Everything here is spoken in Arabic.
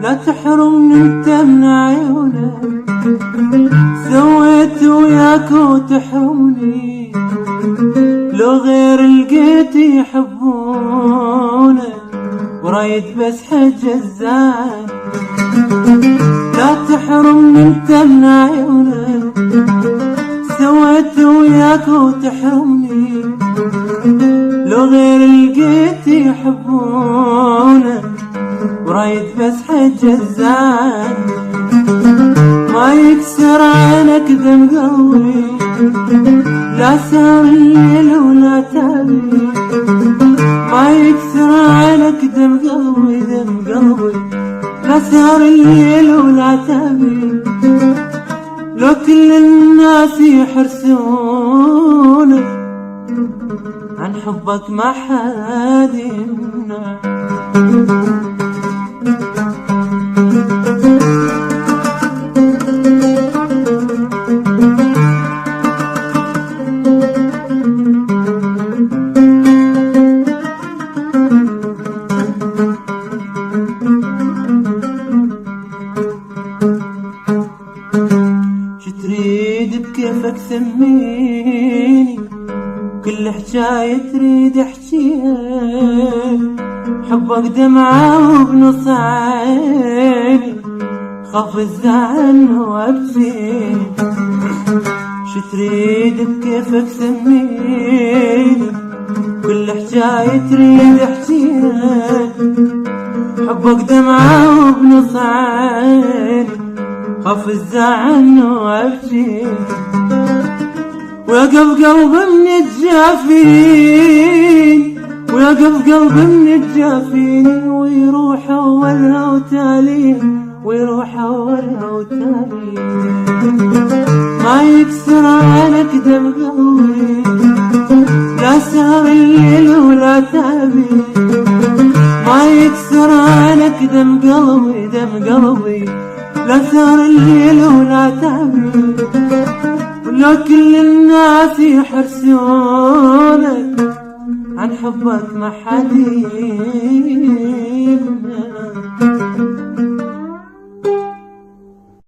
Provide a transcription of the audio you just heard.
لا تحرمني انت من عيونك، سويت وياك وتحرمني، لو غير لقيت يحبونك ورايد بس حج الزان. لا تحرمني انت من عيونك، سويت وياك وتحرمني، لو غير لقيت يحبونك ورايد بس حج الزان. ما يكسر عينك ذم قلبي، لا سهر الليل ولا تابي. ما يكسر عينك ذم قلبي، ذم قلبي، لا سهر الليل ولا تابي. لو كل الناس يحرسونك عن حبك ما حد يمنع. تريد بكيفك سميني، كل حجاية تريد احجيها، حبك دمعة وبنص عيني، خاف الزعل وابكي. شو تريد بكيفك سميني، كل حجاية تريد احجيها، حبك دمعة وبنص عيني، خاف الزعل وابكي. ويقف قلب من الجافين، ويقف قلب من الجافين، ويروح اولها وتالي، ويروح اولها وتالي. ما يكسر عنك دم قلبي، لا سهر الليل ولا تابي. ما يكسر عنك دم قلبي، دم قلبي، لا سهر الليل ولا تابي. ولو كل الناس يحرسونك عن حبك ما حد يمنع.